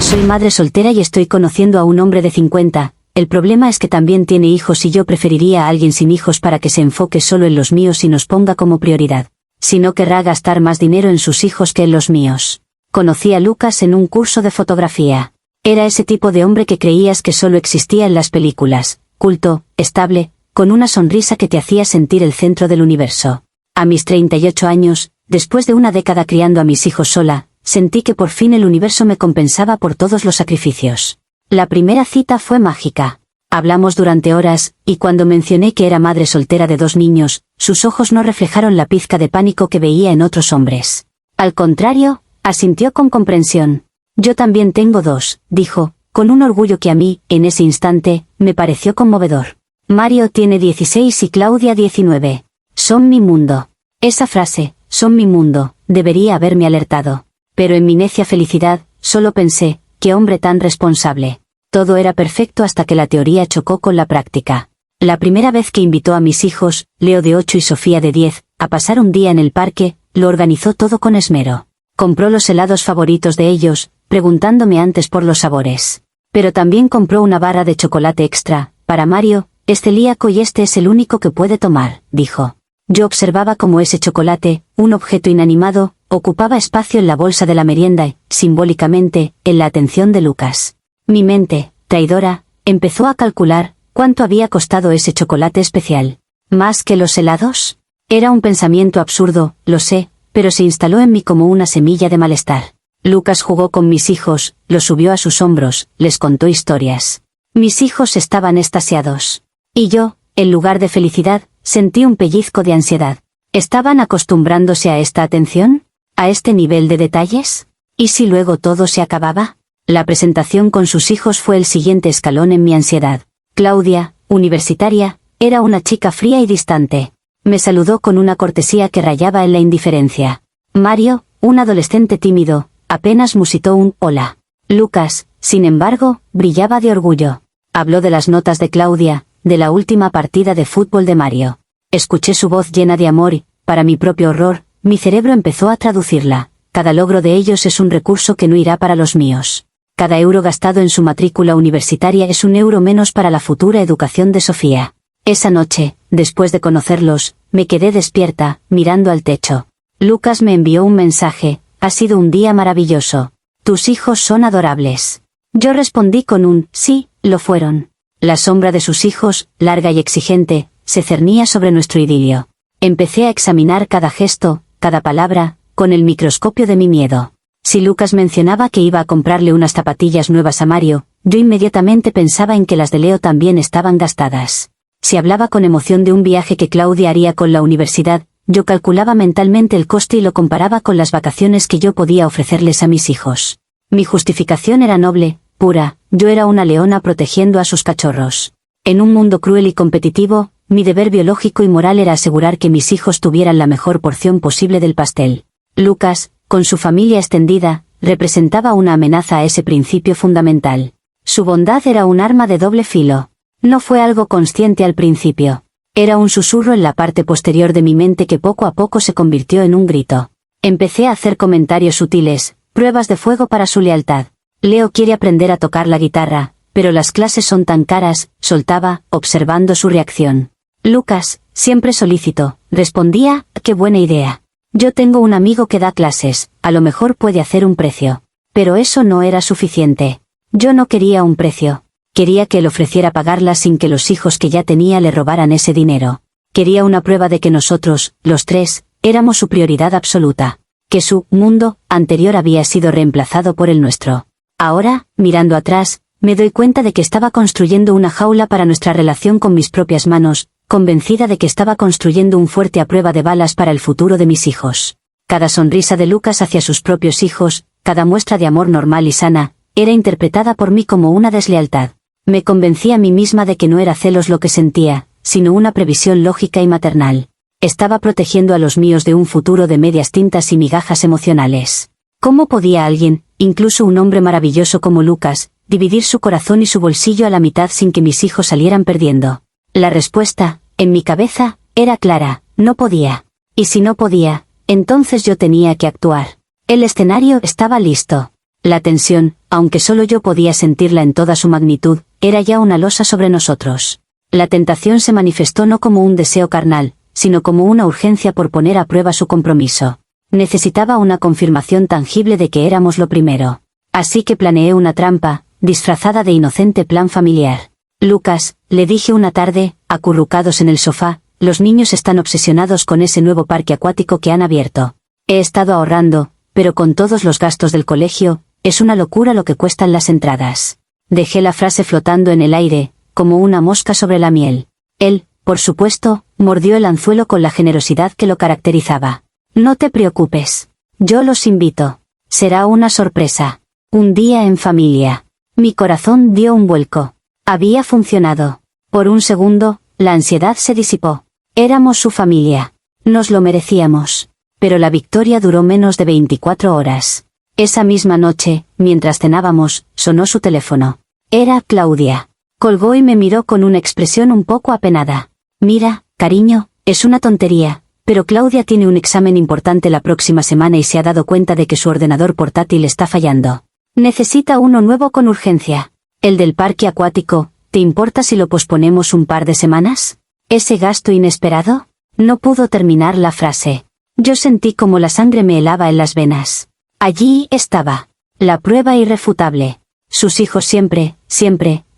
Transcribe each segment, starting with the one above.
Soy madre soltera y estoy conociendo a un hombre de 50. El problema es que también tiene hijos y yo preferiría a alguien sin hijos para que se enfoque solo en los míos y nos ponga como prioridad. Si no querrá gastar más dinero en sus hijos que en los míos. Conocí a Lucas en un curso de fotografía. Era ese tipo de hombre que creías que solo existía en las películas, culto, estable, con una sonrisa que te hacía sentir el centro del universo. A mis 38 años, después de una década criando a mis hijos sola, sentí que por fin el universo me compensaba por todos los sacrificios. La primera cita fue mágica. Hablamos durante horas, y cuando mencioné que era madre soltera de 2 niños, sus ojos no reflejaron la pizca de pánico que veía en otros hombres. Al contrario, asintió con comprensión. Yo también tengo 2, dijo, con un orgullo que a mí, en ese instante, me pareció conmovedor. Mario tiene 16 y Claudia 19. Son mi mundo. Esa frase, son mi mundo, debería haberme alertado. Pero en mi necia felicidad, solo pensé, qué hombre tan responsable. Todo era perfecto hasta que la teoría chocó con la práctica. La primera vez que invitó a mis hijos, Leo de 8 y Sofía de 10, a pasar un día en el parque, lo organizó todo con esmero. Compró los helados favoritos de ellos, preguntándome antes por los sabores. Pero también compró una barra de chocolate extra, para Mario, es celíaco y este es el único que puede tomar, dijo. Yo observaba cómo ese chocolate, un objeto inanimado, ocupaba espacio en la bolsa de la merienda y, simbólicamente, en la atención de Lucas. Mi mente, traidora, empezó a calcular cuánto había costado ese chocolate especial. ¿Más que los helados? Era un pensamiento absurdo, lo sé, pero se instaló en mí como una semilla de malestar. Lucas jugó con mis hijos, los subió a sus hombros, les contó historias. Mis hijos estaban extasiados. Y yo, en lugar de felicidad, sentí un pellizco de ansiedad. ¿Estaban acostumbrándose a esta atención? ¿A este nivel de detalles? ¿Y si luego todo se acababa? La presentación con sus hijos fue el siguiente escalón en mi ansiedad. Claudia, universitaria, era una chica fría y distante. Me saludó con una cortesía que rayaba en la indiferencia. Mario, un adolescente tímido, apenas musitó un hola. Lucas, sin embargo, brillaba de orgullo. Habló de las notas de Claudia, de la última partida de fútbol de Mario. Escuché su voz llena de amor y, para mi propio horror, mi cerebro empezó a traducirla. Cada logro de ellos es un recurso que no irá para los míos. Cada euro gastado en su matrícula universitaria es un euro menos para la futura educación de Sofía. Esa noche, después de conocerlos, me quedé despierta, mirando al techo. Lucas me envió un mensaje, ha sido un día maravilloso. Tus hijos son adorables. Yo respondí con un, sí, lo fueron. La sombra de sus hijos, larga y exigente, se cernía sobre nuestro idilio. Empecé a examinar cada gesto, cada palabra, con el microscopio de mi miedo. Si Lucas mencionaba que iba a comprarle unas zapatillas nuevas a Mario, yo inmediatamente pensaba en que las de Leo también estaban gastadas. Si hablaba con emoción de un viaje que Claudia haría con la universidad, yo calculaba mentalmente el coste y lo comparaba con las vacaciones que yo podía ofrecerles a mis hijos. Mi justificación era noble, pura, yo era una leona protegiendo a sus cachorros. En un mundo cruel y competitivo, mi deber biológico y moral era asegurar que mis hijos tuvieran la mejor porción posible del pastel. Lucas, con su familia extendida, representaba una amenaza a ese principio fundamental. Su bondad era un arma de doble filo. No fue algo consciente al principio. Era un susurro en la parte posterior de mi mente que poco a poco se convirtió en un grito. Empecé a hacer comentarios sutiles, pruebas de fuego para su lealtad. Leo quiere aprender a tocar la guitarra, pero las clases son tan caras, soltaba, observando su reacción. Lucas, siempre solícito, respondía, qué buena idea. Yo tengo un amigo que da clases, a lo mejor puede hacer un precio. Pero eso no era suficiente. Yo no quería un precio. Quería que él ofreciera pagarlas sin que los hijos que ya tenía le robaran ese dinero. Quería una prueba de que nosotros, los tres, éramos su prioridad absoluta. Que su mundo anterior había sido reemplazado por el nuestro. Ahora, mirando atrás, me doy cuenta de que estaba construyendo una jaula para nuestra relación con mis propias manos, convencida de que estaba construyendo un fuerte a prueba de balas para el futuro de mis hijos. Cada sonrisa de Lucas hacia sus propios hijos, cada muestra de amor normal y sana, era interpretada por mí como una deslealtad. Me convencí a mí misma de que no era celos lo que sentía, sino una previsión lógica y maternal. Estaba protegiendo a los míos de un futuro de medias tintas y migajas emocionales. ¿Cómo podía alguien, incluso un hombre maravilloso como Lucas, dividir su corazón y su bolsillo a la mitad sin que mis hijos salieran perdiendo? La respuesta, en mi cabeza, era clara, no podía. Y si no podía, entonces yo tenía que actuar. El escenario estaba listo. La tensión, aunque solo yo podía sentirla en toda su magnitud, era ya una losa sobre nosotros. La tentación se manifestó no como un deseo carnal, sino como una urgencia por poner a prueba su compromiso. Necesitaba una confirmación tangible de que éramos lo primero. Así que planeé una trampa, disfrazada de inocente plan familiar. Lucas, le dije una tarde, acurrucados en el sofá, los niños están obsesionados con ese nuevo parque acuático que han abierto. He estado ahorrando, pero con todos los gastos del colegio, es una locura lo que cuestan las entradas. Dejé la frase flotando en el aire, como una mosca sobre la miel. Él, por supuesto, mordió el anzuelo con la generosidad que lo caracterizaba. No te preocupes. Yo los invito. Será una sorpresa. Un día en familia. Mi corazón dio un vuelco. Había funcionado. Por un segundo, la ansiedad se disipó. Éramos su familia. Nos lo merecíamos. Pero la victoria duró menos de 24 horas. Esa misma noche, mientras cenábamos, sonó su teléfono. Era Claudia. Colgó y me miró con una expresión un poco apenada. Mira, cariño, es una tontería, pero Claudia tiene un examen importante la próxima semana y se ha dado cuenta de que su ordenador portátil está fallando. Necesita uno nuevo con urgencia. El del parque acuático, ¿te importa si lo posponemos un par de semanas? ¿Ese gasto inesperado? No pudo terminar la frase. Yo sentí como la sangre me helaba en las venas. Allí estaba. La prueba irrefutable. Sus hijos siempre,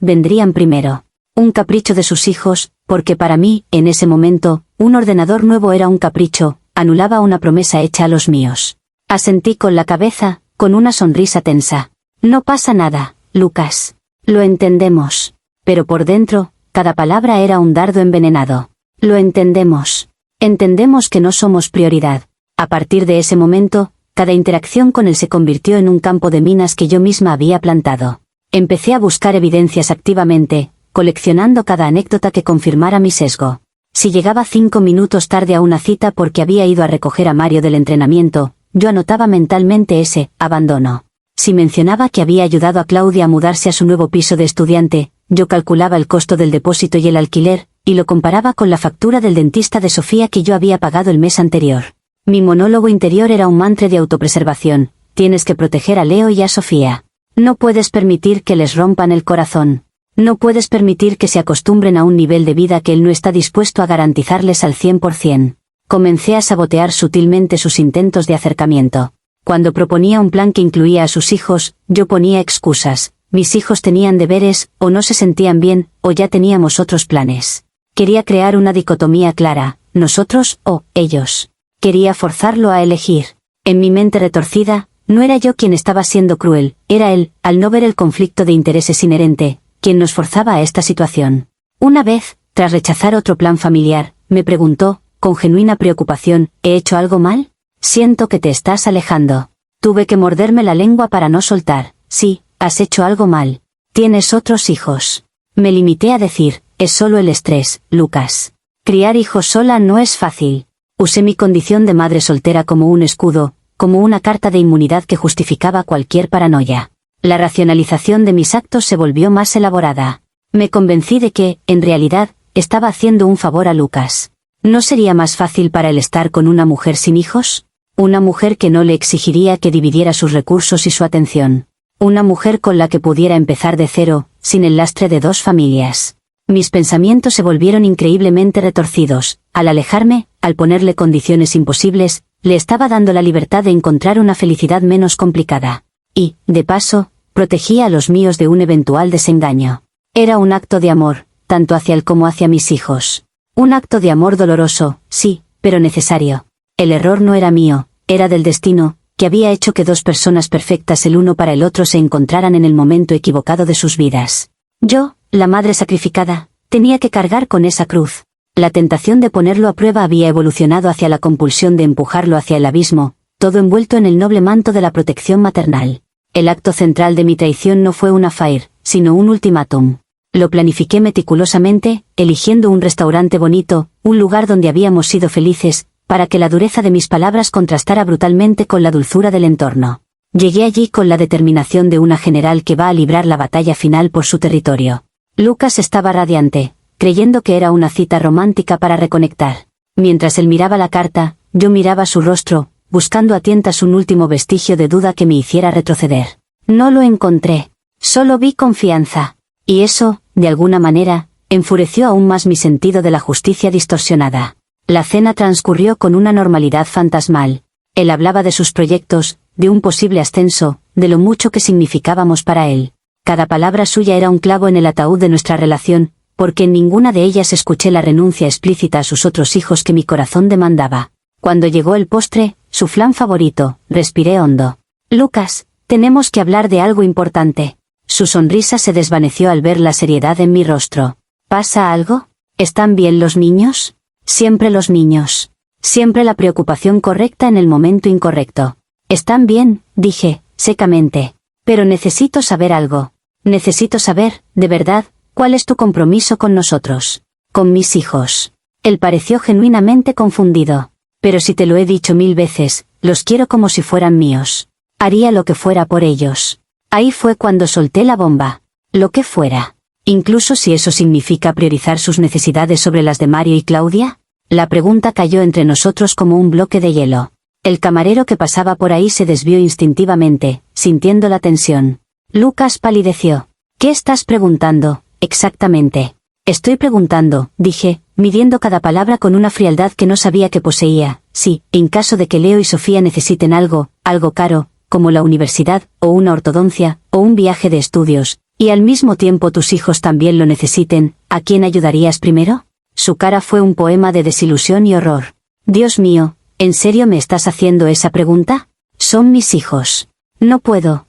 vendrían primero. Un capricho de sus hijos, porque para mí, en ese momento, un ordenador nuevo era un capricho, anulaba una promesa hecha a los míos. Asentí con la cabeza, con una sonrisa tensa. No pasa nada, Lucas. Lo entendemos. Pero por dentro, cada palabra era un dardo envenenado. Lo entendemos. Entendemos que no somos prioridad. A partir de ese momento, cada interacción con él se convirtió en un campo de minas que yo misma había plantado. Empecé a buscar evidencias activamente, coleccionando cada anécdota que confirmara mi sesgo. Si llegaba 5 minutos tarde a una cita porque había ido a recoger a Mario del entrenamiento, yo anotaba mentalmente ese abandono. Si mencionaba que había ayudado a Claudia a mudarse a su nuevo piso de estudiante, yo calculaba el costo del depósito y el alquiler, y lo comparaba con la factura del dentista de Sofía que yo había pagado el mes anterior. Mi monólogo interior era un mantra de autopreservación. Tienes que proteger a Leo y a Sofía. No puedes permitir que les rompan el corazón. No puedes permitir que se acostumbren a un nivel de vida que él no está dispuesto a garantizarles al 100%. Comencé a sabotear sutilmente sus intentos de acercamiento. Cuando proponía un plan que incluía a sus hijos, yo ponía excusas. Mis hijos tenían deberes, o no se sentían bien, o ya teníamos otros planes. Quería crear una dicotomía clara, nosotros o ellos. Quería forzarlo a elegir. En mi mente retorcida, no era yo quien estaba siendo cruel, era él, al no ver el conflicto de intereses inherente, quien nos forzaba a esta situación. Una vez, tras rechazar otro plan familiar, me preguntó, con genuina preocupación, ¿he hecho algo mal? Siento que te estás alejando. Tuve que morderme la lengua para no soltar. Sí, has hecho algo mal. Tienes otros hijos. Me limité a decir, es solo el estrés, Lucas. Criar hijos sola no es fácil. Usé mi condición de madre soltera como un escudo, como una carta de inmunidad que justificaba cualquier paranoia. La racionalización de mis actos se volvió más elaborada. Me convencí de que, en realidad, estaba haciendo un favor a Lucas. ¿No sería más fácil para él estar con una mujer sin hijos? Una mujer que no le exigiría que dividiera sus recursos y su atención. Una mujer con la que pudiera empezar de cero, sin el lastre de 2 familias. Mis pensamientos se volvieron increíblemente retorcidos. Al alejarme, al ponerle condiciones imposibles, le estaba dando la libertad de encontrar una felicidad menos complicada. Y, de paso, protegía a los míos de un eventual desengaño. Era un acto de amor, tanto hacia él como hacia mis hijos. Un acto de amor doloroso, sí, pero necesario. El error no era mío, era del destino, que había hecho que 2 personas perfectas el uno para el otro se encontraran en el momento equivocado de sus vidas. Yo, la madre sacrificada, tenía que cargar con esa cruz. La tentación de ponerlo a prueba había evolucionado hacia la compulsión de empujarlo hacia el abismo, todo envuelto en el noble manto de la protección maternal. El acto central de mi traición no fue una fair, sino un ultimátum. Lo planifiqué meticulosamente, eligiendo un restaurante bonito, un lugar donde habíamos sido felices, para que la dureza de mis palabras contrastara brutalmente con la dulzura del entorno. Llegué allí con la determinación de una general que va a librar la batalla final por su territorio. Lucas estaba radiante, creyendo que era una cita romántica para reconectar. Mientras él miraba la carta, yo miraba su rostro, buscando a tientas un último vestigio de duda que me hiciera retroceder. No lo encontré. Solo vi confianza. Y eso, de alguna manera, enfureció aún más mi sentido de la justicia distorsionada. La cena transcurrió con una normalidad fantasmal. Él hablaba de sus proyectos, de un posible ascenso, de lo mucho que significábamos para él. Cada palabra suya era un clavo en el ataúd de nuestra relación, porque en ninguna de ellas escuché la renuncia explícita a sus otros hijos que mi corazón demandaba. Cuando llegó el postre, su flan favorito, respiré hondo. Lucas, tenemos que hablar de algo importante. Su sonrisa se desvaneció al ver la seriedad en mi rostro. ¿Pasa algo? ¿Están bien los niños? Siempre los niños. Siempre la preocupación correcta en el momento incorrecto. Están bien, dije, secamente. Pero necesito saber algo. Necesito saber, de verdad, cuál es tu compromiso con nosotros. Con mis hijos. Él pareció genuinamente confundido. Pero si te lo he dicho 1000 veces, los quiero como si fueran míos. Haría lo que fuera por ellos. Ahí fue cuando solté la bomba. Lo que fuera. Incluso si eso significa priorizar sus necesidades sobre las de Mario y Claudia. La pregunta cayó entre nosotros como un bloque de hielo. El camarero que pasaba por ahí se desvió instintivamente, sintiendo la tensión. Lucas palideció. ¿Qué estás preguntando, exactamente? Estoy preguntando, dije, midiendo cada palabra con una frialdad que no sabía que poseía. Sí, en caso de que Leo y Sofía necesiten algo caro, como la universidad, o una ortodoncia, o un viaje de estudios, y al mismo tiempo tus hijos también lo necesiten, ¿a quién ayudarías primero? Su cara fue un poema de desilusión y horror. Dios mío, ¿en serio me estás haciendo esa pregunta? Son mis hijos. No puedo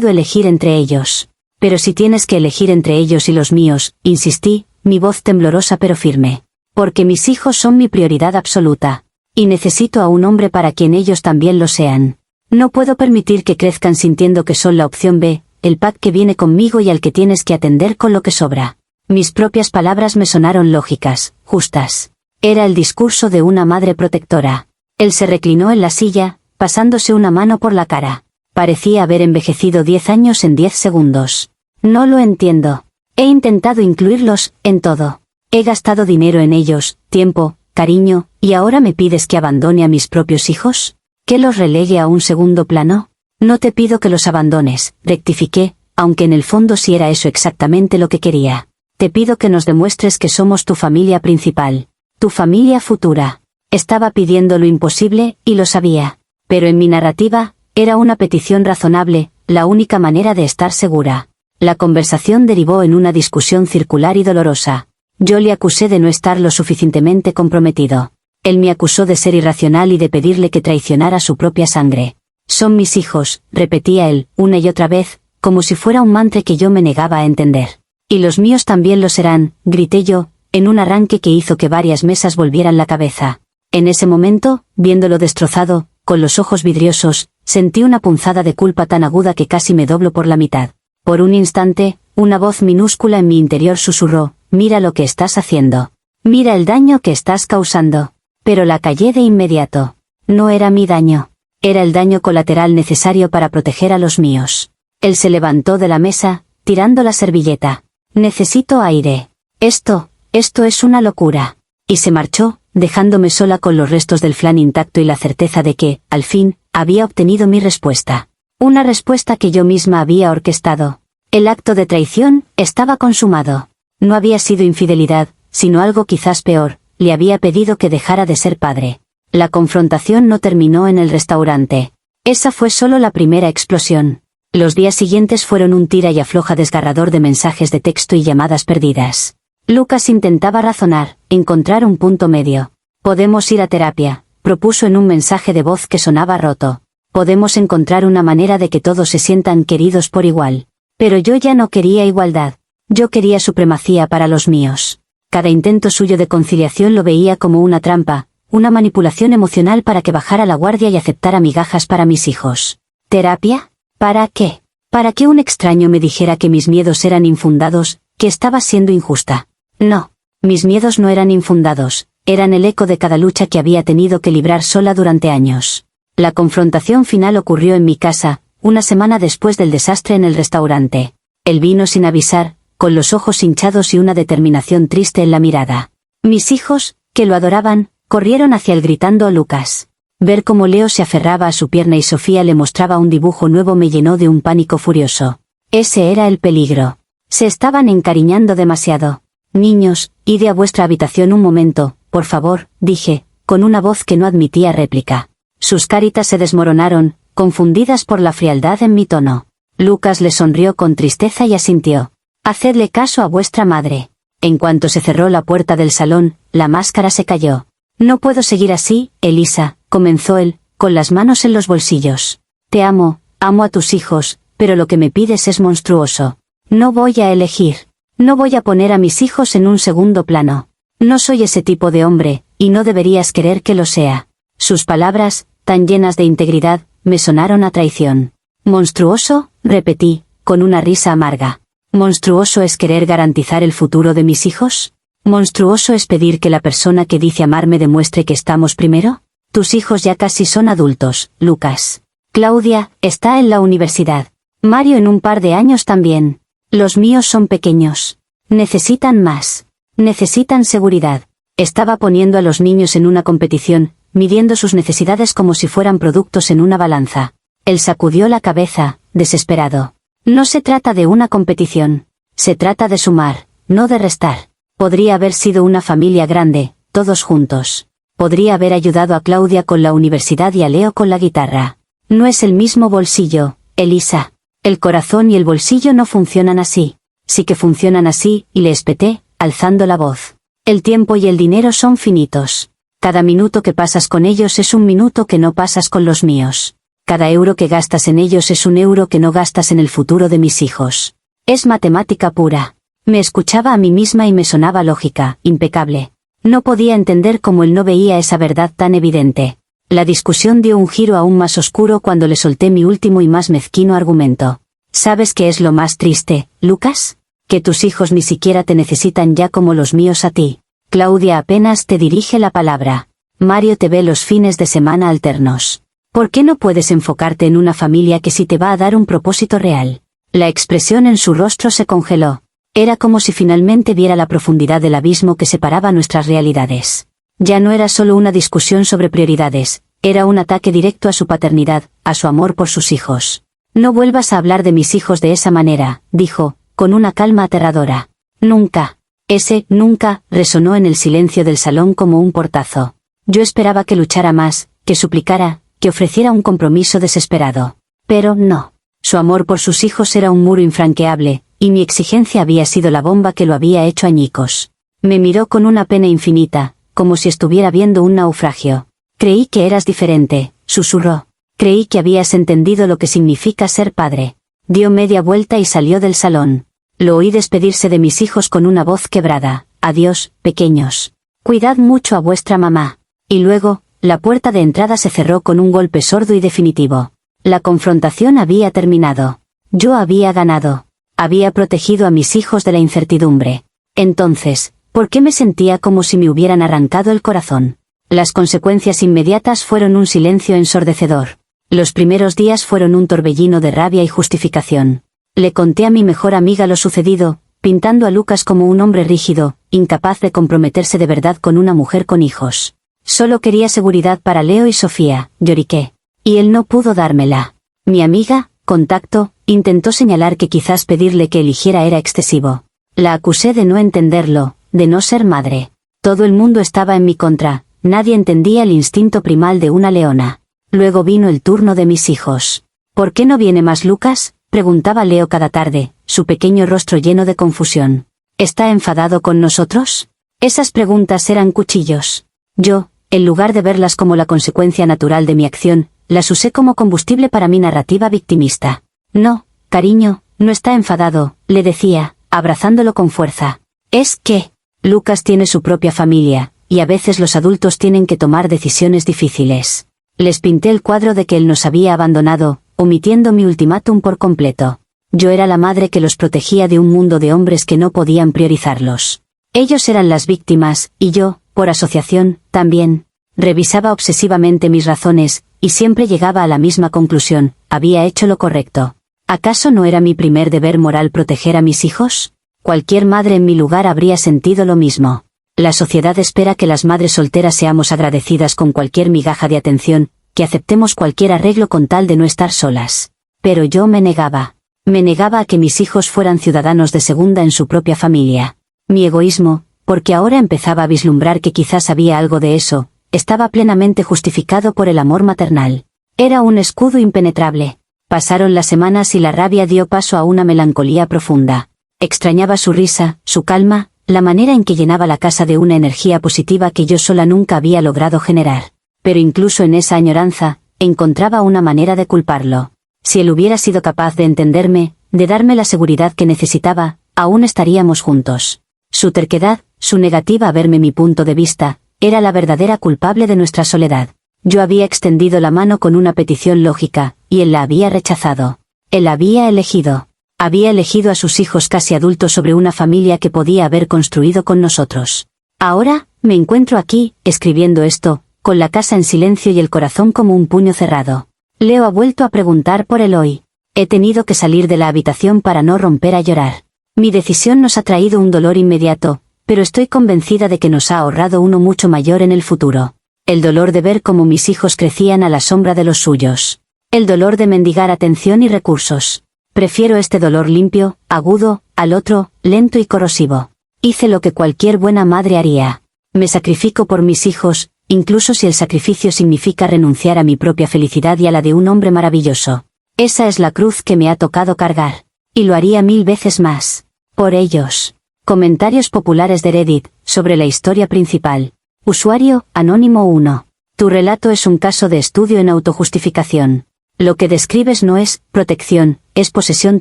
elegir entre ellos. Pero si tienes que elegir entre ellos y los míos, insistí, mi voz temblorosa pero firme. Porque mis hijos son mi prioridad absoluta. Y necesito a un hombre para quien ellos también lo sean. No puedo permitir que crezcan sintiendo que son la opción B, el pack que viene conmigo y al que tienes que atender con lo que sobra. Mis propias palabras me sonaron lógicas, justas. Era el discurso de una madre protectora. Él se reclinó en la silla, pasándose una mano por la cara. Parecía haber envejecido 10 años en 10 segundos. No lo entiendo. He intentado incluirlos en todo. He gastado dinero en ellos, tiempo, cariño, ¿y ahora me pides que abandone a mis propios hijos? ¿Que los relegue a un segundo plano? No te pido que los abandones, rectifiqué, aunque en el fondo sí era eso exactamente lo que quería. Te pido que nos demuestres que somos tu familia principal. Tu familia futura. Estaba pidiendo lo imposible, y lo sabía. Pero en mi narrativa, era una petición razonable, la única manera de estar segura. La conversación derivó en una discusión circular y dolorosa. Yo le acusé de no estar lo suficientemente comprometido. Él me acusó de ser irracional y de pedirle que traicionara su propia sangre. Son mis hijos, repetía él, una y otra vez, como si fuera un mantra que yo me negaba a entender. Y los míos también lo serán, grité yo, en un arranque que hizo que varias mesas volvieran la cabeza. En ese momento, viéndolo destrozado, con los ojos vidriosos, sentí una punzada de culpa tan aguda que casi me doblo por la mitad. Por un instante, una voz minúscula en mi interior susurró, mira lo que estás haciendo. Mira el daño que estás causando. Pero la callé de inmediato. No era mi daño. Era el daño colateral necesario para proteger a los míos. Él se levantó de la mesa, tirando la servilleta. Necesito aire. Esto es una locura. Y se marchó, dejándome sola con los restos del flan intacto y la certeza de que, al fin, había obtenido mi respuesta. Una respuesta que yo misma había orquestado. El acto de traición estaba consumado. No había sido infidelidad, sino algo quizás peor. Le había pedido que dejara de ser padre. La confrontación no terminó en el restaurante. Esa fue solo la primera explosión. Los días siguientes fueron un tira y afloja desgarrador de mensajes de texto y llamadas perdidas. Lucas intentaba razonar, encontrar un punto medio. Podemos ir a terapia, propuso en un mensaje de voz que sonaba roto. Podemos encontrar una manera de que todos se sientan queridos por igual. Pero yo ya no quería igualdad. Yo quería supremacía para los míos. Cada intento suyo de conciliación lo veía como una trampa, una manipulación emocional para que bajara la guardia y aceptara migajas para mis hijos. ¿Terapia? ¿Para qué? ¿Para que un extraño me dijera que mis miedos eran infundados, que estaba siendo injusta? No, mis miedos no eran infundados, eran el eco de cada lucha que había tenido que librar sola durante años. La confrontación final ocurrió en mi casa, una semana después del desastre en el restaurante. Él vino sin avisar, con los ojos hinchados y una determinación triste en la mirada. Mis hijos, que lo adoraban, corrieron hacia él gritando a Lucas. Ver cómo Leo se aferraba a su pierna y Sofía le mostraba un dibujo nuevo me llenó de un pánico furioso. Ese era el peligro. Se estaban encariñando demasiado. Niños, id a vuestra habitación un momento, por favor, dije, con una voz que no admitía réplica. Sus caritas se desmoronaron, confundidas por la frialdad en mi tono. Lucas le sonrió con tristeza y asintió. Hacedle caso a vuestra madre. En cuanto se cerró la puerta del salón, la máscara se cayó. No puedo seguir así, Elisa, comenzó él, con las manos en los bolsillos. Te amo, amo a tus hijos, pero lo que me pides es monstruoso. No voy a elegir. No voy a poner a mis hijos en un segundo plano. No soy ese tipo de hombre, y no deberías querer que lo sea. Sus palabras, tan llenas de integridad, me sonaron a traición. ¿Monstruoso?, repetí, con una risa amarga. ¿Monstruoso es querer garantizar el futuro de mis hijos? ¿Monstruoso es pedir que la persona que dice amarme demuestre que estamos primero? Tus hijos ya casi son adultos, Lucas. Claudia está en la universidad. Mario en un par de años también. Los míos son pequeños. Necesitan más. Necesitan seguridad. Estaba poniendo a los niños en una competición, midiendo sus necesidades como si fueran productos en una balanza. Él sacudió la cabeza, desesperado. No se trata de una competición. Se trata de sumar, no de restar. Podría haber sido una familia grande, todos juntos. Podría haber ayudado a Claudia con la universidad y a Leo con la guitarra. No es el mismo bolsillo, Elisa. El corazón y el bolsillo no funcionan así. Sí que funcionan así, y le espeté, alzando la voz. El tiempo y el dinero son finitos. Cada minuto que pasas con ellos es un minuto que no pasas con los míos. Cada euro que gastas en ellos es un euro que no gastas en el futuro de mis hijos. Es matemática pura. Me escuchaba a mí misma y me sonaba lógica, impecable. No podía entender cómo él no veía esa verdad tan evidente. La discusión dio un giro aún más oscuro cuando le solté mi último y más mezquino argumento. ¿Sabes qué es lo más triste, Lucas? Que tus hijos ni siquiera te necesitan ya como los míos a ti. Claudia apenas te dirige la palabra. Mario te ve los fines de semana alternos. ¿Por qué no puedes enfocarte en una familia que sí te va a dar un propósito real? La expresión en su rostro se congeló. Era como si finalmente viera la profundidad del abismo que separaba nuestras realidades. Ya no era solo una discusión sobre prioridades, era un ataque directo a su paternidad, a su amor por sus hijos. No vuelvas a hablar de mis hijos de esa manera, dijo, con una calma aterradora. Nunca. Ese nunca resonó en el silencio del salón como un portazo. Yo esperaba que luchara más, que suplicara, que ofreciera un compromiso desesperado. Pero no. Su amor por sus hijos era un muro infranqueable, y mi exigencia había sido la bomba que lo había hecho añicos. Me miró con una pena infinita, como si estuviera viendo un naufragio. Creí que eras diferente, susurró. Creí que habías entendido lo que significa ser padre. Dio media vuelta y salió del salón. Lo oí despedirse de mis hijos con una voz quebrada. Adiós, pequeños. Cuidad mucho a vuestra mamá. Y luego, la puerta de entrada se cerró con un golpe sordo y definitivo. La confrontación había terminado. Yo había ganado. Había protegido a mis hijos de la incertidumbre. Entonces, ¿por qué me sentía como si me hubieran arrancado el corazón? Las consecuencias inmediatas fueron un silencio ensordecedor. Los primeros días fueron un torbellino de rabia y justificación. Le conté a mi mejor amiga lo sucedido, pintando a Lucas como un hombre rígido, incapaz de comprometerse de verdad con una mujer con hijos. Solo quería seguridad para Leo y Sofía, lloriqué. Y él no pudo dármela. Mi amiga, Contacto, intentó señalar que quizás pedirle que eligiera era excesivo. La acusé de no entenderlo, de no ser madre. Todo el mundo estaba en mi contra, nadie entendía el instinto primal de una leona. Luego vino el turno de mis hijos. ¿Por qué no viene más Lucas?, preguntaba Leo cada tarde, su pequeño rostro lleno de confusión. ¿Está enfadado con nosotros? Esas preguntas eran cuchillos. Yo, en lugar de verlas como la consecuencia natural de mi acción, las usé como combustible para mi narrativa victimista. No, cariño, no está enfadado, le decía, abrazándolo con fuerza. Es que Lucas tiene su propia familia, y a veces los adultos tienen que tomar decisiones difíciles. Les pinté el cuadro de que él nos había abandonado, omitiendo mi ultimátum por completo. Yo era la madre que los protegía de un mundo de hombres que no podían priorizarlos. Ellos eran las víctimas, y yo, por asociación, también. Revisaba obsesivamente mis razones, y siempre llegaba a la misma conclusión: había hecho lo correcto. ¿Acaso no era mi primer deber moral proteger a mis hijos? Cualquier madre en mi lugar habría sentido lo mismo. La sociedad espera que las madres solteras seamos agradecidas con cualquier migaja de atención, que aceptemos cualquier arreglo con tal de no estar solas. Pero yo me negaba. Me negaba a que mis hijos fueran ciudadanos de segunda en su propia familia. Mi egoísmo, porque ahora empezaba a vislumbrar que quizás había algo de eso, estaba plenamente justificado por el amor maternal. Era un escudo impenetrable. Pasaron las semanas y la rabia dio paso a una melancolía profunda. Extrañaba su risa, su calma, la manera en que llenaba la casa de una energía positiva que yo sola nunca había logrado generar. Pero incluso en esa añoranza, encontraba una manera de culparlo. Si él hubiera sido capaz de entenderme, de darme la seguridad que necesitaba, aún estaríamos juntos. Su terquedad, su negativa a verme mi punto de vista, era la verdadera culpable de nuestra soledad. Yo había extendido la mano con una petición lógica, y él la había rechazado. Él había elegido. Había elegido a sus hijos casi adultos sobre una familia que podía haber construido con nosotros. Ahora, me encuentro aquí, escribiendo esto, con la casa en silencio y el corazón como un puño cerrado. Leo ha vuelto a preguntar por Eloy. He tenido que salir de la habitación para no romper a llorar. Mi decisión nos ha traído un dolor inmediato, pero estoy convencida de que nos ha ahorrado uno mucho mayor en el futuro. El dolor de ver cómo mis hijos crecían a la sombra de los suyos. El dolor de mendigar atención y recursos. Prefiero este dolor limpio, agudo, al otro, lento y corrosivo. Hice lo que cualquier buena madre haría. Me sacrifico por mis hijos, incluso si el sacrificio significa renunciar a mi propia felicidad y a la de un hombre maravilloso. Esa es la cruz que me ha tocado cargar. Y lo haría 1000 veces más. Por ellos. Comentarios populares de Reddit, sobre la historia principal. Usuario, Anónimo 1. Tu relato es un caso de estudio en autojustificación. Lo que describes no es protección, es posesión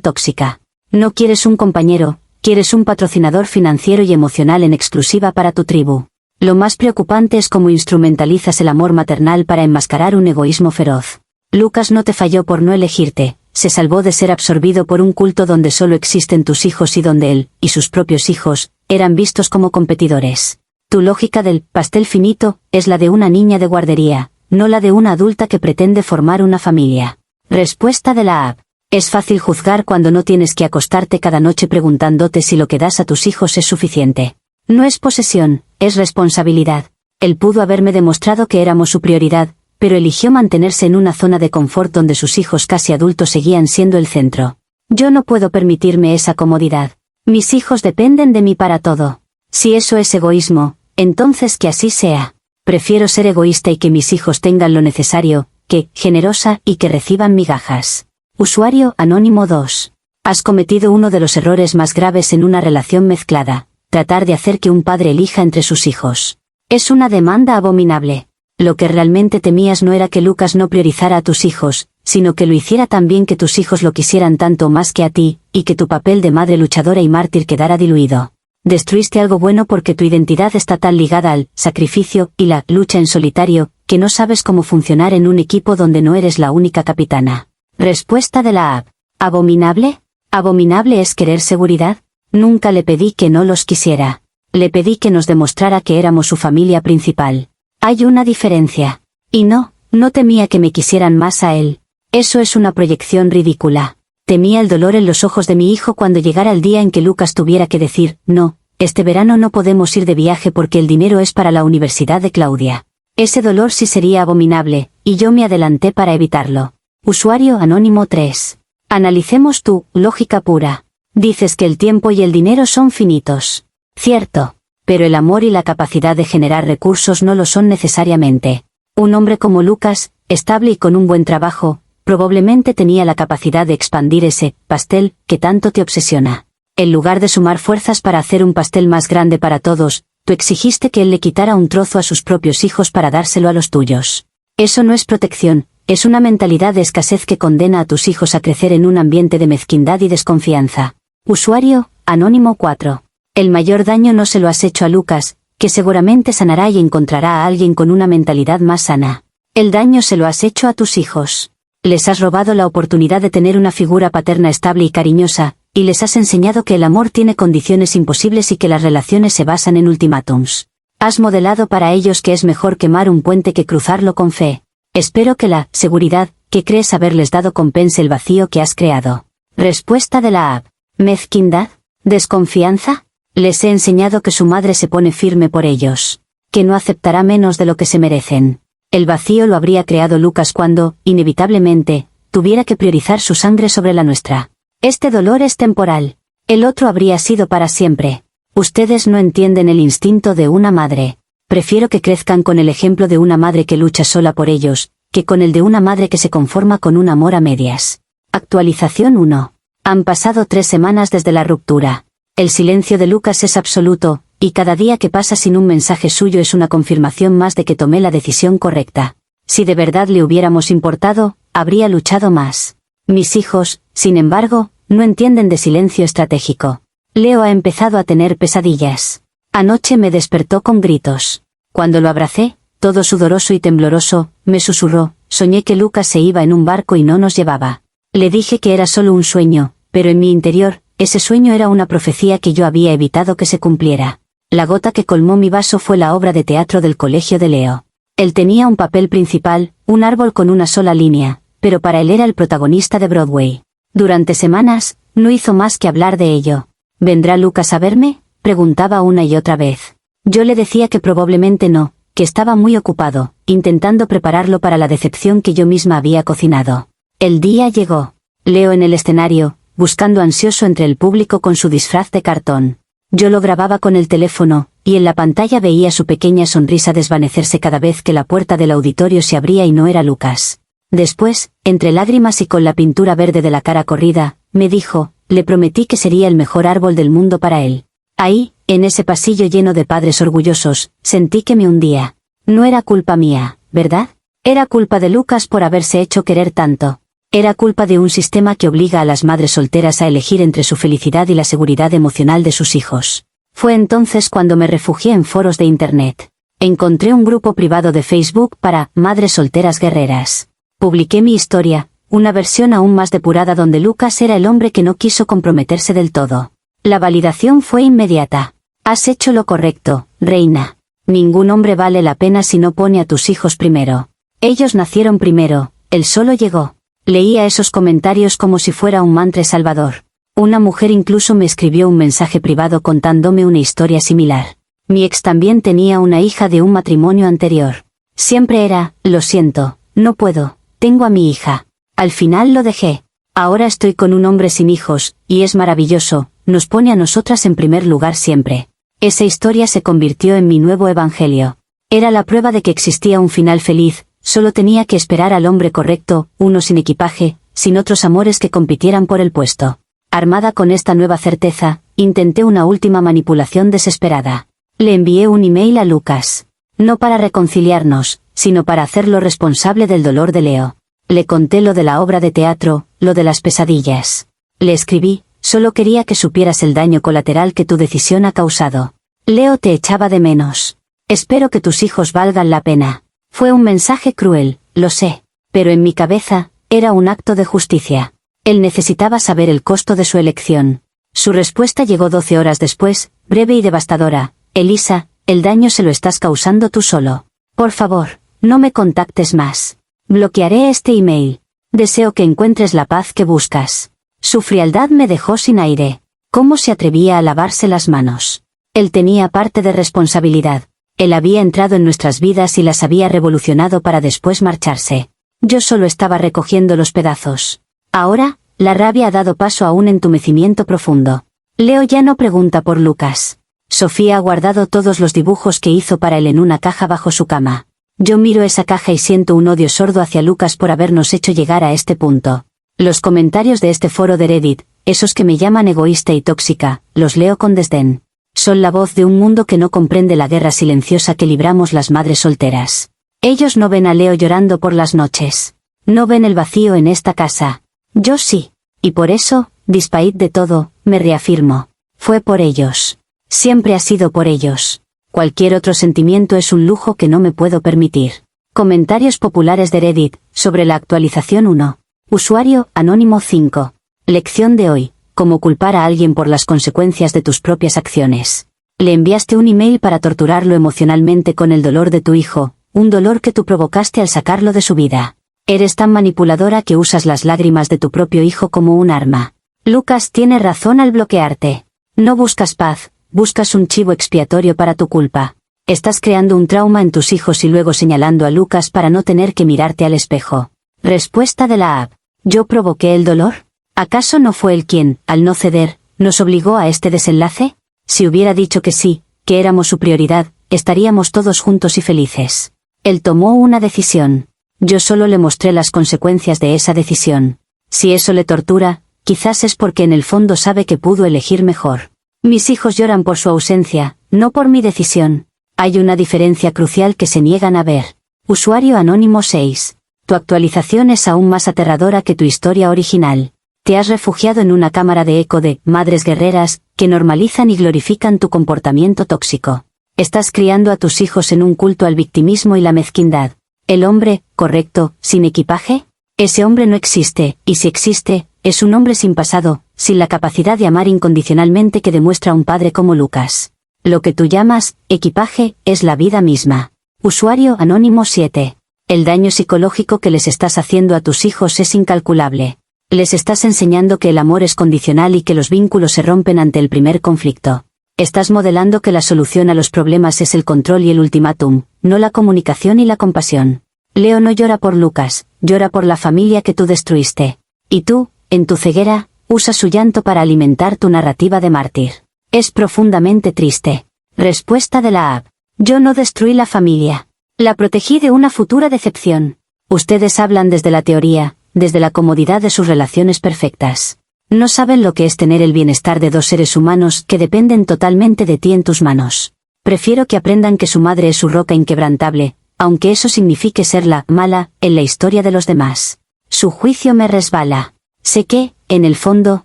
tóxica. No quieres un compañero, quieres un patrocinador financiero y emocional en exclusiva para tu tribu. Lo más preocupante es cómo instrumentalizas el amor maternal para enmascarar un egoísmo feroz. Lucas no te falló por no elegirte, se salvó de ser absorbido por un culto donde solo existen tus hijos y donde él, y sus propios hijos, eran vistos como competidores. Tu lógica del pastel finito es la de una niña de guardería, no la de una adulta que pretende formar una familia. Respuesta de la app. Es fácil juzgar cuando no tienes que acostarte cada noche preguntándote si lo que das a tus hijos es suficiente. No es posesión, es responsabilidad. Él pudo haberme demostrado que éramos su prioridad, pero eligió mantenerse en una zona de confort donde sus hijos casi adultos seguían siendo el centro. Yo no puedo permitirme esa comodidad. Mis hijos dependen de mí para todo. Si eso es egoísmo, entonces que así sea. Prefiero ser egoísta y que mis hijos tengan lo necesario, que generosa y que reciban migajas. Usuario, Anónimo 2. Has cometido uno de los errores más graves en una relación mezclada, tratar de hacer que un padre elija entre sus hijos. Es una demanda abominable. Lo que realmente temías no era que Lucas no priorizara a tus hijos, sino que lo hiciera tan bien que tus hijos lo quisieran tanto más que a ti, y que tu papel de madre luchadora y mártir quedara diluido. Destruiste algo bueno porque tu identidad está tan ligada al sacrificio y la lucha en solitario, que no sabes cómo funcionar en un equipo donde no eres la única capitana. Respuesta de la app. ¿Abominable? ¿Abominable es querer seguridad? Nunca le pedí que no los quisiera. Le pedí que nos demostrara que éramos su familia principal. Hay una diferencia. Y no temía que me quisieran más a él. Eso es una proyección ridícula. Temía el dolor en los ojos de mi hijo cuando llegara el día en que Lucas tuviera que decir, no, este verano no podemos ir de viaje porque el dinero es para la universidad de Claudia. Ese dolor sí sería abominable, y yo me adelanté para evitarlo. Usuario, Anónimo 3. Analicemos tu lógica pura. Dices que el tiempo y el dinero son finitos. Cierto. Pero el amor y la capacidad de generar recursos no lo son necesariamente. Un hombre como Lucas, estable y con un buen trabajo, probablemente tenía la capacidad de expandir ese pastel que tanto te obsesiona. En lugar de sumar fuerzas para hacer un pastel más grande para todos, tú exigiste que él le quitara un trozo a sus propios hijos para dárselo a los tuyos. Eso no es protección, es una mentalidad de escasez que condena a tus hijos a crecer en un ambiente de mezquindad y desconfianza. Usuario, Anónimo 4. El mayor daño no se lo has hecho a Lucas, que seguramente sanará y encontrará a alguien con una mentalidad más sana. El daño se lo has hecho a tus hijos. Les has robado la oportunidad de tener una figura paterna estable y cariñosa, y les has enseñado que el amor tiene condiciones imposibles y que las relaciones se basan en ultimátums. Has modelado para ellos que es mejor quemar un puente que cruzarlo con fe. Espero que la seguridad que crees haberles dado compense el vacío que has creado. Respuesta de la app. ¿Mezquindad? ¿Desconfianza? Les he enseñado que su madre se pone firme por ellos, que no aceptará menos de lo que se merecen. El vacío lo habría creado Lucas cuando, inevitablemente, tuviera que priorizar su sangre sobre la nuestra. Este dolor es temporal. El otro habría sido para siempre. Ustedes no entienden el instinto de una madre. Prefiero que crezcan con el ejemplo de una madre que lucha sola por ellos, que con el de una madre que se conforma con un amor a medias. Actualización 1. Han pasado 3 semanas desde la ruptura. El silencio de Lucas es absoluto, y cada día que pasa sin un mensaje suyo es una confirmación más de que tomé la decisión correcta. Si de verdad le hubiéramos importado, habría luchado más. Mis hijos, sin embargo, no entienden de silencio estratégico. Leo ha empezado a tener pesadillas. Anoche me despertó con gritos. Cuando lo abracé, todo sudoroso y tembloroso, me susurró, soñé que Lucas se iba en un barco y no nos llevaba. Le dije que era solo un sueño, pero en mi interior, ese sueño era una profecía que yo había evitado que se cumpliera. La gota que colmó mi vaso fue la obra de teatro del colegio de Leo. Él tenía un papel principal, un árbol con una sola línea, pero para él era el protagonista de Broadway. Durante semanas, no hizo más que hablar de ello. ¿Vendrá Lucas a verme?, preguntaba una y otra vez. Yo le decía que probablemente no, que estaba muy ocupado, intentando prepararlo para la decepción que yo misma había cocinado. El día llegó. Leo en el escenario, buscando ansioso entre el público con su disfraz de cartón. Yo lo grababa con el teléfono, y en la pantalla veía su pequeña sonrisa desvanecerse cada vez que la puerta del auditorio se abría y no era Lucas. Después, entre lágrimas y con la pintura verde de la cara corrida, me dijo, le prometí que sería el mejor árbol del mundo para él. Ahí, en ese pasillo lleno de padres orgullosos, sentí que me hundía. No era culpa mía, ¿verdad? Era culpa de Lucas por haberse hecho querer tanto. Era culpa de un sistema que obliga a las madres solteras a elegir entre su felicidad y la seguridad emocional de sus hijos. Fue entonces cuando me refugié en foros de Internet. Encontré un grupo privado de Facebook para madres solteras guerreras. Publiqué mi historia, una versión aún más depurada donde Lucas era el hombre que no quiso comprometerse del todo. La validación fue inmediata. Has hecho lo correcto, reina. Ningún hombre vale la pena si no pone a tus hijos primero. Ellos nacieron primero, él solo llegó. Leía esos comentarios como si fuera un mantra salvador. Una mujer incluso me escribió un mensaje privado contándome una historia similar. Mi ex también tenía una hija de un matrimonio anterior. Siempre era, lo siento, no puedo, tengo a mi hija. Al final lo dejé. Ahora estoy con un hombre sin hijos, y es maravilloso, nos pone a nosotras en primer lugar siempre. Esa historia se convirtió en mi nuevo evangelio. Era la prueba de que existía un final feliz. Solo tenía que esperar al hombre correcto, uno sin equipaje, sin otros amores que compitieran por el puesto. Armada con esta nueva certeza, intenté una última manipulación desesperada. Le envié un email a Lucas. No para reconciliarnos, sino para hacerlo responsable del dolor de Leo. Le conté lo de la obra de teatro, lo de las pesadillas. Le escribí, solo quería que supieras el daño colateral que tu decisión ha causado. Leo te echaba de menos. Espero que tus hijos valgan la pena. Fue un mensaje cruel, lo sé, pero en mi cabeza, era un acto de justicia. Él necesitaba saber el costo de su elección. Su respuesta llegó 12 horas después, breve y devastadora. Elisa, el daño se lo estás causando tú solo. Por favor, no me contactes más. Bloquearé este email. Deseo que encuentres la paz que buscas. Su frialdad me dejó sin aire. ¿Cómo se atrevía a lavarse las manos? Él tenía parte de responsabilidad. Él había entrado en nuestras vidas y las había revolucionado para después marcharse. Yo solo estaba recogiendo los pedazos. Ahora, la rabia ha dado paso a un entumecimiento profundo. Leo ya no pregunta por Lucas. Sofía ha guardado todos los dibujos que hizo para él en una caja bajo su cama. Yo miro esa caja y siento un odio sordo hacia Lucas por habernos hecho llegar a este punto. Los comentarios de este foro de Reddit, esos que me llaman egoísta y tóxica, los leo con desdén. Son la voz de un mundo que no comprende la guerra silenciosa que libramos las madres solteras. Ellos no ven a Leo llorando por las noches. No ven el vacío en esta casa. Yo sí. Y por eso, despite de todo, me reafirmo. Fue por ellos. Siempre ha sido por ellos. Cualquier otro sentimiento es un lujo que no me puedo permitir. Comentarios populares de Reddit, sobre la actualización 1. Usuario, Anónimo 5. Lección de hoy. Cómo culpar a alguien por las consecuencias de tus propias acciones. Le enviaste un email para torturarlo emocionalmente con el dolor de tu hijo, un dolor que tú provocaste al sacarlo de su vida. Eres tan manipuladora que usas las lágrimas de tu propio hijo como un arma. Lucas tiene razón al bloquearte. No buscas paz, buscas un chivo expiatorio para tu culpa. Estás creando un trauma en tus hijos y luego señalando a Lucas para no tener que mirarte al espejo. Respuesta de la app. ¿Yo provoqué el dolor? ¿Acaso no fue él quien, al no ceder, nos obligó a este desenlace? Si hubiera dicho que sí, que éramos su prioridad, estaríamos todos juntos y felices. Él tomó una decisión. Yo solo le mostré las consecuencias de esa decisión. Si eso le tortura, quizás es porque en el fondo sabe que pudo elegir mejor. Mis hijos lloran por su ausencia, no por mi decisión. Hay una diferencia crucial que se niegan a ver. Usuario anónimo 6. Tu actualización es aún más aterradora que tu historia original. Te has refugiado en una cámara de eco de madres guerreras que normalizan y glorifican tu comportamiento tóxico. Estás criando a tus hijos en un culto al victimismo y la mezquindad. ¿El hombre, correcto, sin equipaje? Ese hombre no existe, y si existe, es un hombre sin pasado, sin la capacidad de amar incondicionalmente que demuestra un padre como Lucas. Lo que tú llamas equipaje es la vida misma. Usuario anónimo 7. El daño psicológico que les estás haciendo a tus hijos es incalculable. Les estás enseñando que el amor es condicional y que los vínculos se rompen ante el primer conflicto. Estás modelando que la solución a los problemas es el control y el ultimátum, no la comunicación y la compasión. Leo no llora por Lucas, llora por la familia que tú destruiste. Y tú, en tu ceguera, usas su llanto para alimentar tu narrativa de mártir. Es profundamente triste. Respuesta de la app. Yo no destruí la familia. La protegí de una futura decepción. Ustedes hablan desde la teoría, desde la comodidad de sus relaciones perfectas. No saben lo que es tener el bienestar de dos seres humanos que dependen totalmente de ti en tus manos. Prefiero que aprendan que su madre es su roca inquebrantable, aunque eso signifique ser la mala en la historia de los demás. Su juicio me resbala. Sé que, en el fondo,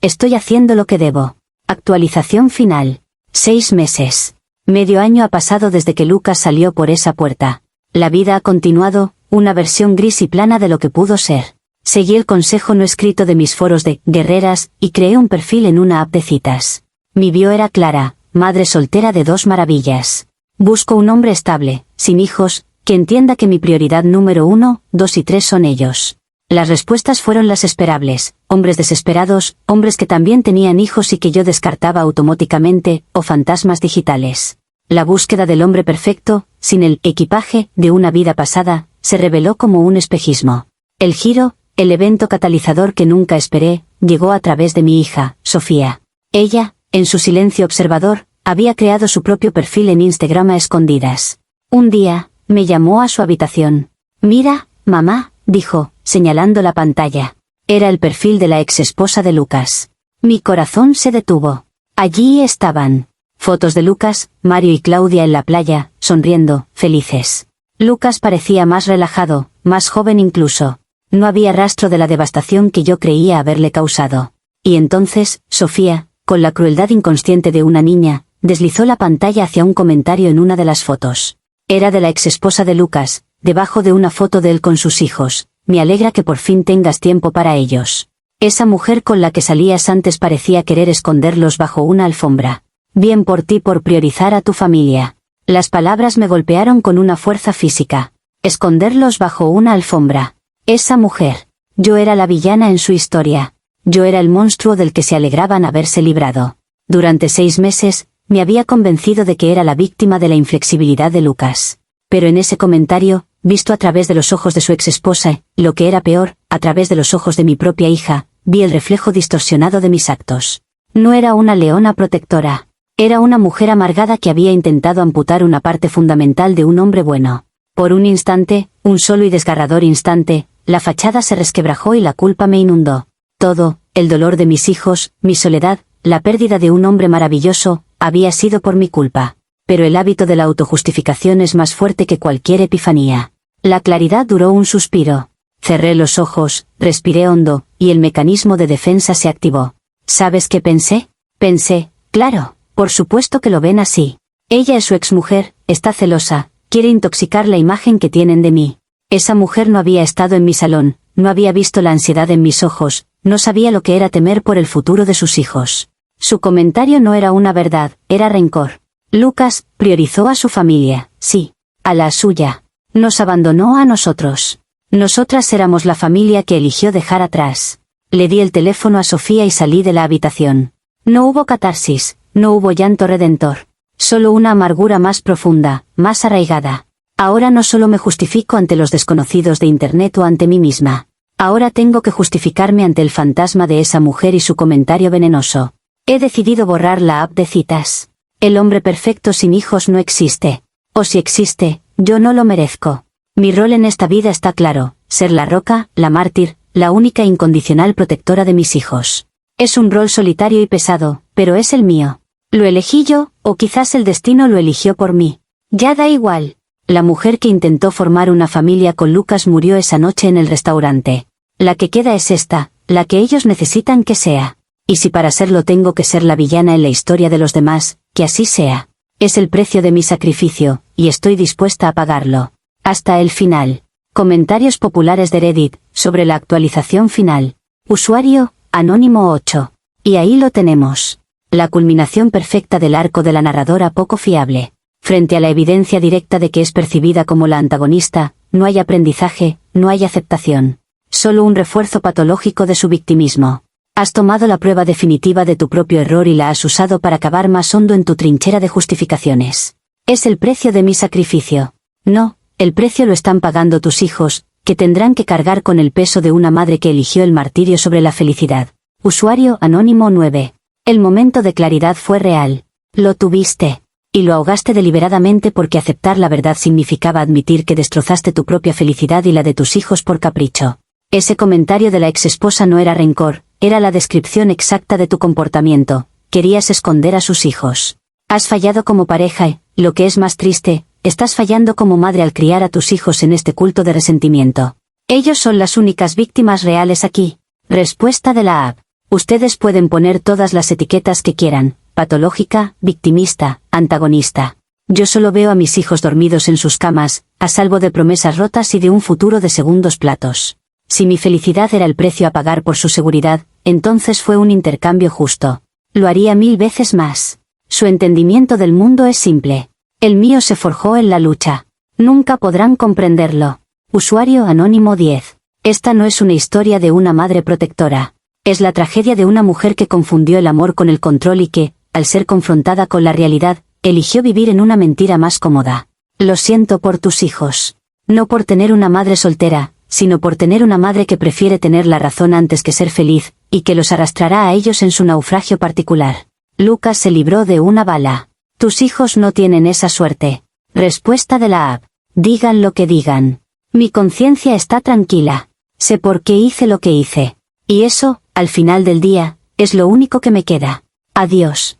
estoy haciendo lo que debo. Actualización final. 6 meses. Medio año ha pasado desde que Lucas salió por esa puerta. La vida ha continuado, una versión gris y plana de lo que pudo ser. Seguí el consejo no escrito de mis foros de guerreras y creé un perfil en una app de citas. Mi bio era clara, madre soltera de 2 maravillas. Busco un hombre estable, sin hijos, que entienda que mi prioridad número 1, 2 y 3 son ellos. Las respuestas fueron las esperables, hombres desesperados, hombres que también tenían hijos y que yo descartaba automáticamente, o fantasmas digitales. La búsqueda del hombre perfecto, sin el equipaje de una vida pasada, se reveló como un espejismo. El giro, el evento catalizador que nunca esperé, llegó a través de mi hija, Sofía. Ella, en su silencio observador, había creado su propio perfil en Instagram a escondidas. Un día, me llamó a su habitación. Mira, mamá, dijo, señalando la pantalla. Era el perfil de la ex esposa de Lucas. Mi corazón se detuvo. Allí estaban. Fotos de Lucas, Mario y Claudia en la playa, sonriendo, felices. Lucas parecía más relajado, más joven incluso. No había rastro de la devastación que yo creía haberle causado. Y entonces, Sofía, con la crueldad inconsciente de una niña, deslizó la pantalla hacia un comentario en una de las fotos. Era de la ex esposa de Lucas, debajo de una foto de él con sus hijos. Me alegra que por fin tengas tiempo para ellos. Esa mujer con la que salías antes parecía querer esconderlos bajo una alfombra. Bien por ti por priorizar a tu familia. Las palabras me golpearon con una fuerza física. Esconderlos bajo una alfombra. Esa mujer. Yo era la villana en su historia. Yo era el monstruo del que se alegraban haberse librado. Durante 6 meses, me había convencido de que era la víctima de la inflexibilidad de Lucas. Pero en ese comentario, visto a través de los ojos de su ex esposa, lo que era peor, a través de los ojos de mi propia hija, vi el reflejo distorsionado de mis actos. No era una leona protectora. Era una mujer amargada que había intentado amputar una parte fundamental de un hombre bueno. Por un instante, un solo y desgarrador instante, la fachada se resquebrajó y la culpa me inundó. Todo, el dolor de mis hijos, mi soledad, la pérdida de un hombre maravilloso, había sido por mi culpa. Pero el hábito de la autojustificación es más fuerte que cualquier epifanía. La claridad duró un suspiro. Cerré los ojos, respiré hondo, y el mecanismo de defensa se activó. ¿Sabes qué pensé? Pensé, claro, por supuesto que lo ven así. Ella es su exmujer, está celosa, quiere intoxicar la imagen que tienen de mí. Esa mujer no había estado en mi salón, no había visto la ansiedad en mis ojos, no sabía lo que era temer por el futuro de sus hijos. Su comentario no era una verdad, era rencor. Lucas priorizó a su familia, sí, a la suya. Nos abandonó a nosotros. Nosotras éramos la familia que eligió dejar atrás. Le di el teléfono a Sofía y salí de la habitación. No hubo catarsis, No hubo llanto redentor. Solo una amargura más profunda, más arraigada. Ahora no solo me justifico ante los desconocidos de Internet o ante mí misma. Ahora tengo que justificarme ante el fantasma de esa mujer y su comentario venenoso. He decidido borrar la app de citas. El hombre perfecto sin hijos no existe. O si existe, yo no lo merezco. Mi rol en esta vida está claro, ser la roca, la mártir, la única incondicional protectora de mis hijos. Es un rol solitario y pesado, pero es el mío. Lo elegí yo, o quizás el destino lo eligió por mí. Ya da igual. La mujer que intentó formar una familia con Lucas murió esa noche en el restaurante. La que queda es esta, la que ellos necesitan que sea. Y si para serlo tengo que ser la villana en la historia de los demás, que así sea. Es el precio de mi sacrificio, y estoy dispuesta a pagarlo. Hasta el final. Comentarios populares de Reddit, sobre la actualización final. Usuario, Anónimo 8. Y ahí lo tenemos. La culminación perfecta del arco de la narradora poco fiable. Frente a la evidencia directa de que es percibida como la antagonista, no hay aprendizaje, no hay aceptación. Solo un refuerzo patológico de su victimismo. Has tomado la prueba definitiva de tu propio error y la has usado para cavar más hondo en tu trinchera de justificaciones. Es el precio de mi sacrificio. No, el precio lo están pagando tus hijos, que tendrán que cargar con el peso de una madre que eligió el martirio sobre la felicidad. Usuario Anónimo 9. El momento de claridad fue real. Lo tuviste. Y lo ahogaste deliberadamente porque aceptar la verdad significaba admitir que destrozaste tu propia felicidad y la de tus hijos por capricho. Ese comentario de la exesposa no era rencor, era la descripción exacta de tu comportamiento. Querías esconder a sus hijos. Has fallado como pareja y, lo que es más triste, estás fallando como madre al criar a tus hijos en este culto de resentimiento. Ellos son las únicas víctimas reales aquí. Respuesta de la app. Ustedes pueden poner todas las etiquetas que quieran, patológica, victimista, antagonista. Yo solo veo a mis hijos dormidos en sus camas, a salvo de promesas rotas y de un futuro de segundos platos. Si mi felicidad era el precio a pagar por su seguridad, entonces fue un intercambio justo. Lo haría 1000 veces más. Su entendimiento del mundo es simple. El mío se forjó en la lucha. Nunca podrán comprenderlo. Usuario Anónimo 10. Esta no es una historia de una madre protectora. Es la tragedia de una mujer que confundió el amor con el control y que, al ser confrontada con la realidad, eligió vivir en una mentira más cómoda. Lo siento por tus hijos. No por tener una madre soltera, sino por tener una madre que prefiere tener la razón antes que ser feliz, y que los arrastrará a ellos en su naufragio particular. Lucas se libró de una bala. Tus hijos no tienen esa suerte. Respuesta de la app. Digan lo que digan. Mi conciencia está tranquila. Sé por qué hice lo que hice. Y eso, al final del día, es lo único que me queda. Adiós.